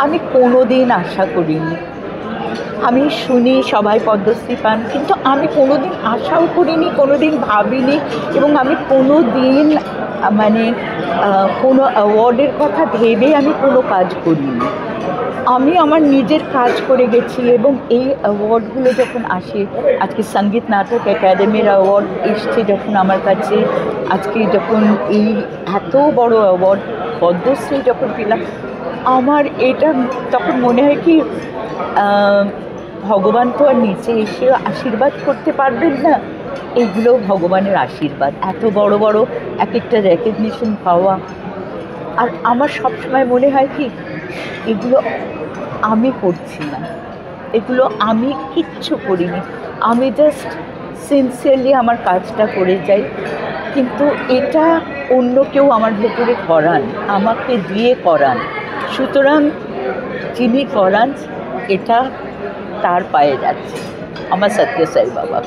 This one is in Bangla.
আমি কোনো দিন আশা করিনি। আমি শুনি সবাই পদ্মশ্রী পান, কিন্তু আমি কোনো দিন আশাও করিনি, কোনো দিন ভাবিনি, এবং আমি কোনো দিন মানে কোনো অ্যাওয়ার্ডের কথা ভেবে আমি কোনো কাজ করিনি। আমি আমার নিজের কাজ করে গেছি, এবং এই অ্যাওয়ার্ডগুলো যখন আসে, আজকে সঙ্গীত নাটক একাডেমির অ্যাওয়ার্ড এসছে যখন আমার কাছে, আজকে যখন এই এত বড় অ্যাওয়ার্ড পদ্মশ্রী যখন পেলাম, আমার এটা তখন মনে হয় কি, ভগবান তো আর নিচে এসে আশীর্বাদ করতে পারবেন না, এগুলো ভগবানের আশীর্বাদ। এত বড় বড় এক একটা রেকগনিশন পাওয়া, আর আমার সবসময় মনে হয় কি, এগুলো আমি করছি না, এগুলো আমি কিচ্ছু করিনি, আমি জাস্ট সিনসিয়ারলি আমার কাজটা করে যাই। কিন্তু এটা অন্য কেউ আমার ভেতরে করান, আমাকে দিয়ে করান। সুতরাং যিনি করান, এটা তার পায়ে যাচ্ছে, আমার সত্য সাই বাবা।